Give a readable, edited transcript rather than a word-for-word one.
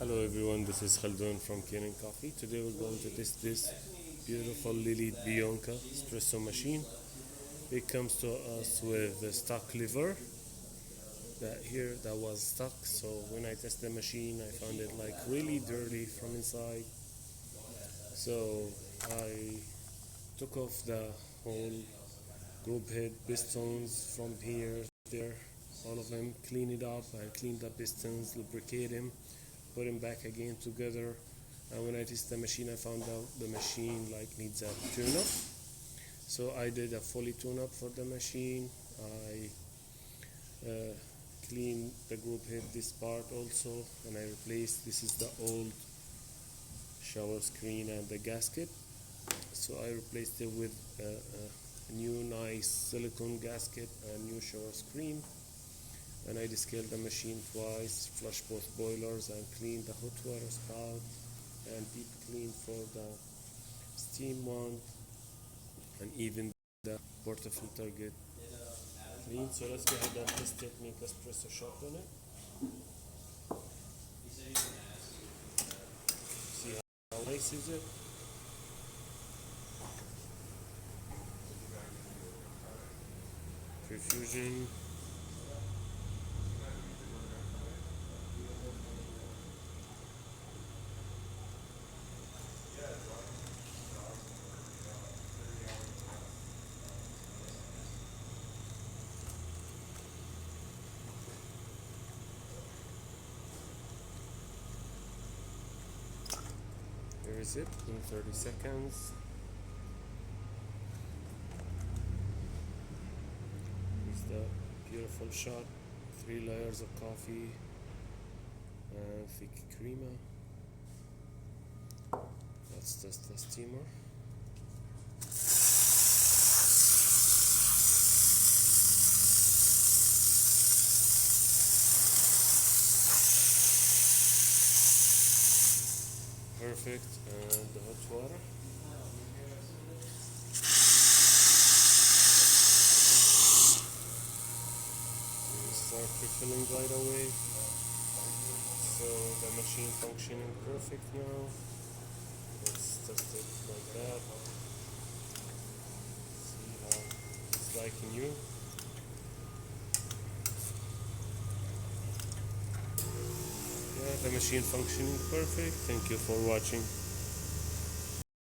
Hello everyone, this is Khaldun from Kanen Coffee. Today we're going to test this beautiful Lelit Bianca espresso machine. It comes to us with a stock lever that was stuck. So when I test the machine, I found it like really dirty from inside. So I took off the whole group head pistons from here to there, all of them, clean it up. I cleaned the pistons, lubricate them, put them back again together. And when I test the machine, I found out the machine needs a tune-up. So I did a fully tune-up for the machine. I cleaned the group head, this part also, and I replaced, this is the old shower screen and the gasket. So I replaced it with a new nice silicone gasket and new shower screen. And I descaled the machine twice, flushed both boilers, and cleaned the hot water spout and deep clean for the steam one, and even the portafilter get clean. So let's go ahead and test it, make a espresso shot on it. See how nice is it? Perfusion. Here is it in 30 seconds. Here's the beautiful shot. 3 layers of coffee and thick crema. Let's test the steamer. Perfect, and the hot water. We start refilling right away. So the machine functioning perfect now. Let's test it like that. See how it's liking you. The machine functioning perfect. Thank you for watching.